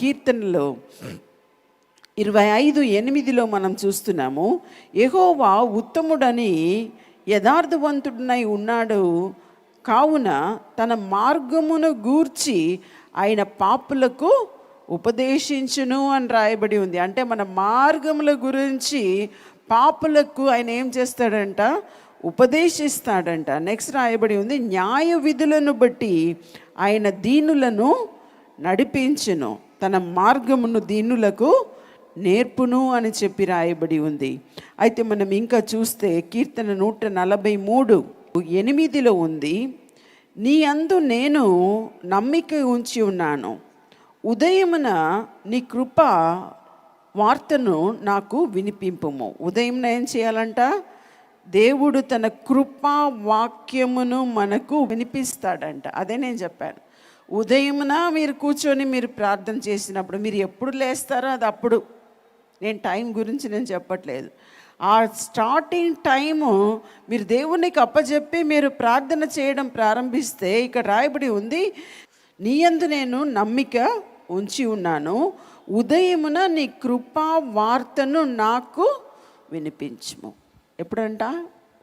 కీర్తనలో 25:8 మనం చూస్తున్నాము, యెహోవా ఉత్తముడని యథార్థవంతుడనై ఉన్నాడు కావున తన మార్గమును గూర్చి ఆయన పాపులకు ఉపదేశించును అని రాయబడి ఉంది. అంటే మన మార్గముల గురించి పాపులకు ఆయన ఏం చేస్తాడంట? ఉపదేశిస్తాడంట. నెక్స్ట్ రాయబడి ఉంది, న్యాయ విధులను బట్టి ఆయన దీనులను నడిపించును, తన మార్గమును దీనులకు నేర్పును అని చెప్పి రాయబడి ఉంది. అయితే మనం ఇంకా చూస్తే కీర్తన 143:8 ఉంది, నీ అందు నేను నమ్మిక ఉంచి ఉన్నాను, ఉదయమున నీ కృప వార్తను నాకు వినిపింపుము. ఉదయం ఏం చేయాలంట? దేవుడు తన కృపా వాక్యమును మనకు వినిపిస్తాడంట. అదే నేను చెప్పాను. ఉదయమున మీరు కూర్చొని మీరు ప్రార్థన చేసినప్పుడు మీరు ఎప్పుడు లేస్తారో అది అప్పుడు. నేను టైం గురించి నేను చెప్పట్లేదు. ఆ స్టార్టింగ్ టైము మీరు దేవునికి అప్పచెప్పి మీరు ప్రార్థన చేయడం ప్రారంభిస్తే ఇక్కడ రాయబడి ఉంది, నీ యందు నేను నమ్మిక ఉంచి ఉన్నాను, ఉదయమున నీ కృపా వార్తను నాకు వినిపించుము. ఎప్పుడంట?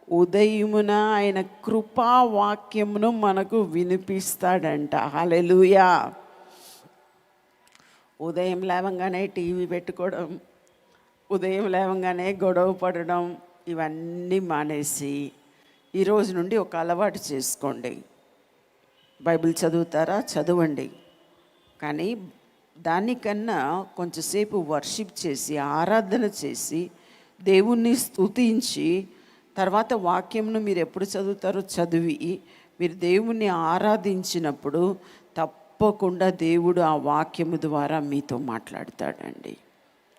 ఉదయమున ఆయన కృపా వాక్యమును మనకు వినిపిస్తాడంట. హల్లెలూయా. ఉదయం లేవంగానే టీవీ పెట్టుకోవడం, ఉదయం లేవంగానే గొడవ పడడం, ఇవన్నీ మానేసి ఈరోజు నుండి ఒక అలవాటు చేసుకోండి. బైబిల్ చదువుతారా? చదవండి. కానీ దానికన్నా కొంచెంసేపు వర్షిప్ చేసి ఆరాధన చేసి దేవుణ్ణి స్తుతించి తర్వాత వాక్యంను మీరు ఎప్పుడు చదువుతారో చదివి మీరు దేవుణ్ణి ఆరాధించినప్పుడు తప్పకుండా దేవుడు ఆ వాక్యము ద్వారా మీతో మాట్లాడతాడండి.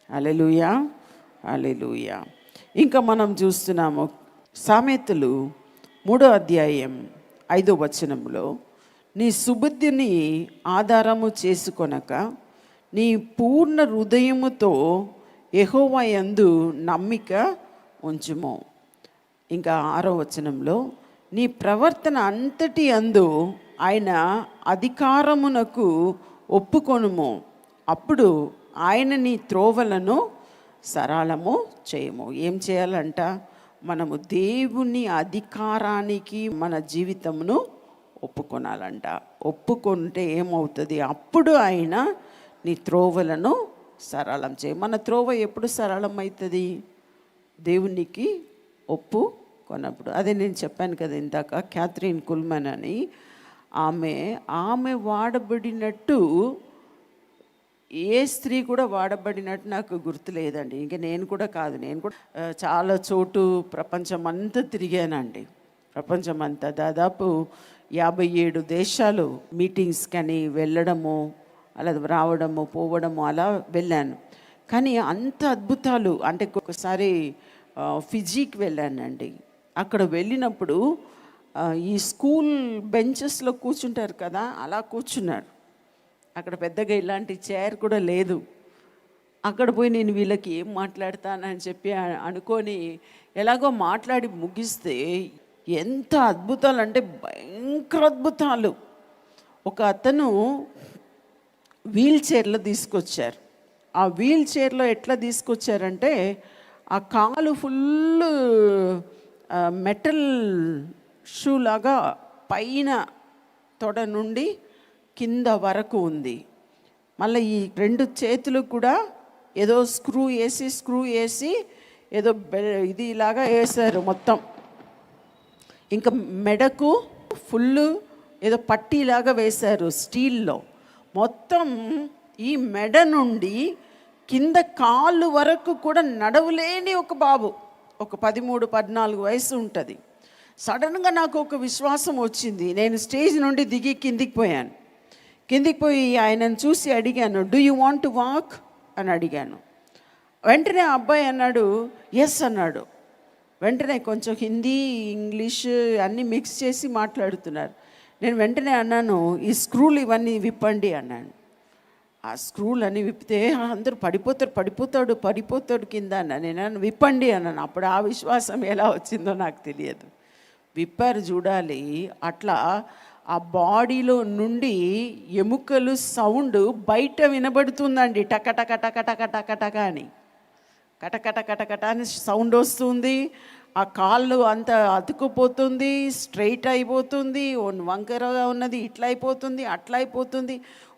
హల్లెలూయా, హల్లెలూయా. ఇంకా మనం చూస్తున్నాము సామెతలు 3:5 నీ సుబుద్ధిని ఆధారము చేసుకొనక నీ పూర్ణ హృదయముతో యెహోవా యందు నమ్మిక ఉంచుము. ఇంకా 6 నీ ప్రవర్తన అంతటి అందు ఆయన అధికారమునకు ఒప్పుకొనుము, అప్పుడు ఆయన నీ త్రోవలను సరళము చేయము. ఏం చేయాలంట? మనము దేవుని అధికారానికి మన జీవితమును ఒప్పుకొనాలంట. ఒప్పుకుంటే ఏమవుతుంది? అప్పుడు ఆయన నీ త్రోవలను సరళం చేయ. మన త్రోవ ఎప్పుడు సరళం అవుతుంది? దేవునికి ఒప్పుకొన్నప్పుడు. అదే నేను చెప్పాను కదా ఇందాక, క్యాథరిన్ కుల్మన్ అని ఆమె వాడబడినట్టు ఏ స్త్రీ కూడా వాడబడినట్టు నాకు గుర్తు లేదండి. ఇంకా నేను కూడా కాదు, నేను కూడా చాలా చోటు ప్రపంచం అంతా తిరిగానండి. ప్రపంచం అంతా దాదాపు 57 దేశాలు మీటింగ్స్ కానీ వెళ్ళడము, అలా రావడము పోవడము అలా వెళ్ళాను. కానీ అంత అద్భుతాలు అంటే ఒకసారి ఫిజీకి వెళ్ళానండి. అక్కడ వెళ్ళినప్పుడు ఈ స్కూల్ బెంచెస్లో కూర్చుంటారు కదా, అలా కూర్చున్నాడు. అక్కడ పెద్దగా ఇలాంటి చైర్ కూడా లేదు. అక్కడ పోయి నేను వీళ్ళకి ఏం మాట్లాడతానని చెప్పి అనుకొని ఎలాగో మాట్లాడి ముగిస్తే ఎంత అద్భుతాలు అంటే భయంకర అద్భుతాలు. ఒక అతను వీల్ చైర్లో తీసుకొచ్చారు. ఆ వీల్ చైర్లో ఎట్లా తీసుకొచ్చారంటే ఆ కాలు ఫుల్ మెటల్ షూ లాగా పైన తొడ నుండి కింద వరకు ఉంది. మళ్ళీ ఈ 2 చేతులు కూడా ఏదో స్క్రూ వేసి ఏదో ఇది ఇలాగా వేసారు మొత్తం. ఇంకా మెడకు ఫుల్ ఏదో పట్టీలాగా వేశారు స్టీల్లో. మొత్తం ఈ మెడ నుండి కింద కాళ్ళు వరకు కూడా నడవలేని ఒక బాబు, ఒక 13-14 వయసు ఉంటుంది. సడన్గా నాకు ఒక విశ్వాసం వచ్చింది. నేను స్టేజ్ నుండి దిగి కిందికి పోయి ఆయనను చూసి అడిగాను, do you want to walk అని అడిగాను. వెంటనే ఆ అబ్బాయి అన్నాడు ఎస్ అన్నాడు. వెంటనే కొంచెం హిందీ ఇంగ్లీష్ అన్నీ మిక్స్ చేసి మాట్లాడుతున్నారు. నేను వెంటనే అన్నాను, ఈ స్క్రూలు ఇవన్నీ విప్పండి అన్నాను. ఆ స్క్రూలు అన్నీ విప్పితే అందరూ పడిపోతాడు కింద అన్నా. నేను విప్పండి అన్నాను. అప్పుడు ఆ విశ్వాసం ఎలా వచ్చిందో నాకు తెలియదు. విప్పారు చూడాలి. అట్లా ఆ బాడీలో నుండి ఎముకలు సౌండ్ బయట వినబడుతుందండి. టక టక టక టక టక టక అని, కటకట కటకట అని సౌండ్ వస్తుంది. ఆ కాళ్ళు అంత అతుకుపోతుంది, స్ట్రైట్ అయిపోతుంది, వంకరగా ఉన్నది ఇట్లా అయిపోతుంది, అట్లా అయిపోతుంది.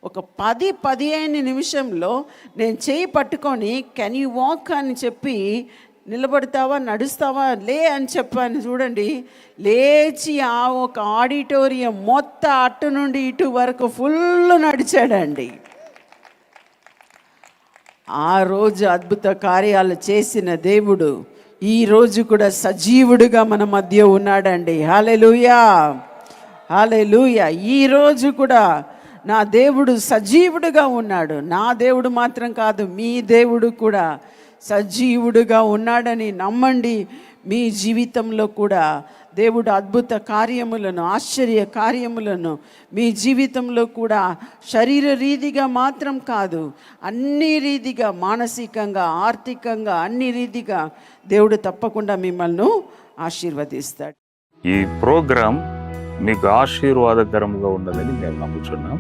ఒక 10-15 నిమిషంలో నేను చేయి పట్టుకొని కెన్ యూ వాక్ అని చెప్పి, నిలబడతావా, నడుస్తావా, లే అని చెప్పాను. చూడండి, లేచి ఆ ఒక ఆడిటోరియం మొత్తం అటు నుండి ఇటు వరకు ఫుల్ నడిచాడండి. ఆ రోజు అద్భుత కార్యాలు చేసిన దేవుడు ఈరోజు కూడా సజీవుడిగా మన మధ్య ఉన్నాడండి. హల్లెలూయా, హల్లెలూయా. ఈరోజు కూడా నా దేవుడు సజీవుడిగా ఉన్నాడు. నా దేవుడు మాత్రం కాదు, మీ దేవుడు కూడా సజీవుడిగా ఉన్నాడని నమ్మండి. మీ జీవితంలో కూడా దేవుడు అద్భుత కార్యములను, ఆశ్చర్య కార్యములను మీ జీవితంలో కూడా శరీర రీతిగా మాత్రం కాదు, అన్ని రీతిగా, మానసికంగా, ఆర్థికంగా, అన్ని రీతిగా దేవుడు తప్పకుండా మిమ్మల్ని ఆశీర్వదిస్తాడు. ఈ ప్రోగ్రాం మీకు ఆశీర్వాదకరంగా ఉన్నదని మేము నమ్ముతున్నాం.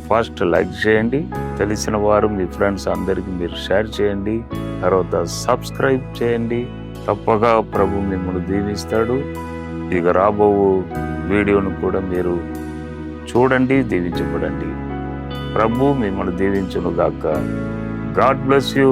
ఫస్ట్ లైక్ చేయండి, తెలిసిన వారు మీ ఫ్రెండ్స్ అందరికీ మీరు షేర్ చేయండి, తర్వాత సబ్స్క్రైబ్ చేయండి. తప్పగా ప్రభు మిమ్మల్ని దీవిస్తాడు. ఇక రాబో వీడియోను కూడా మీరు చూడండి, దీవించబడండి. ప్రభు మిమ్మల్ని దీవించును గాక. God bless you.